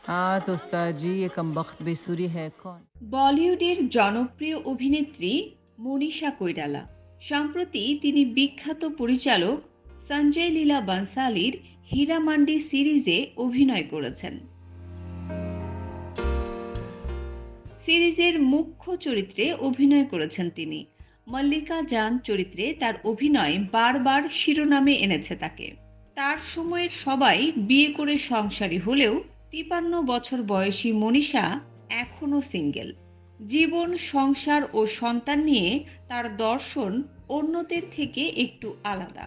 हाँ तो उस्ताद जी, ये कमबख्त बेसुरी है कौन? বলিউডের জনপ্রিয় অভিনেত্রী মনীষা কৈরালা। সম্প্রতি তিনি বিখ্যাত পরিচালক সঞ্জয় লীলা বানসালির হীরামান্ডি সিরিজে অভিনয় করেছেন। সিরিজের মুখ্য চরিত্রে অভিনয় করেছেন তিনি। মল্লিকা জান চরিত্রে তার অভিনয় বারবার শিরোনামে এনেছে তাকে। তার সময়ের সবাই বিয়ে করে সংসারী হলেও ৫৩ বছর বয়সী মনীষা এখনও সিঙ্গেল। জীবন, সংসার ও সন্তান নিয়ে তার দর্শন অন্যদের থেকে একটু আলাদা।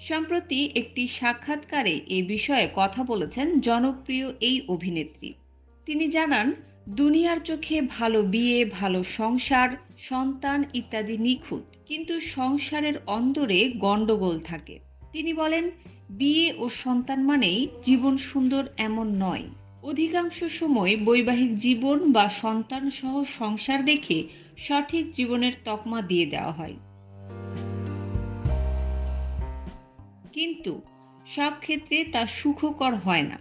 সম্প্রতি একটি সাক্ষাৎকারে এ বিষয়ে কথা বলেছেন জনপ্রিয় এই অভিনেত্রী। তিনি জানান, দুনিয়ার চোখে ভালো বিয়ে, ভালো সংসার, সন্তান ইত্যাদি নিখুঁত, কিন্তু সংসারের অন্দরে গণ্ডগোল থাকে। তিনি বলেন, বিয়ে ও সন্তান মানেই জীবন সুন্দর এমন নয়। অধিকাংশ সময় বৈবাহিক জীবন বা সন্তান সহ সংসার দেখে সঠিক জীবনের তকমা দিয়ে দেওয়া হয়, কিন্তু সব ক্ষেত্রে তা সুখকর হয় না।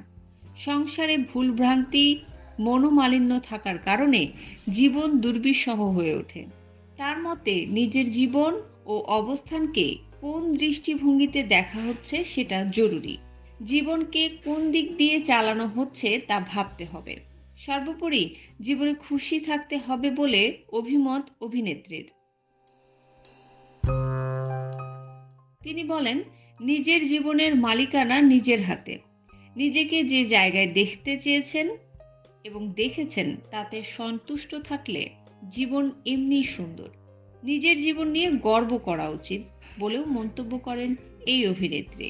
সংসারে ভুলভ্রান্তি, মনোমালিন্য থাকার কারণে জীবন দুর্বিষহ হয়ে ওঠে। তার মতে নিজের জীবন ও অবস্থানকে কোন দৃষ্টিভঙ্গিতে দেখা হচ্ছে সেটা জরুরি। জীবনকে কোন দিক দিয়ে চালানো হচ্ছে তা ভাবতে হবে। সর্বোপরি জীবনে খুশি থাকতে হবে বলে অভিমত অভিনেত্রীর। তিনি বলেন, নিজের জীবনের মালিকানা নিজের হাতে। নিজেকে যে জায়গায় দেখতে চেয়েছেন এবং দেখেছেন তাতে সন্তুষ্ট থাকলে জীবন এমনিই সুন্দর। নিজের জীবন নিয়ে গর্ব করা উচিত বলেও মন্তব্য করেন এই অভিনেত্রী।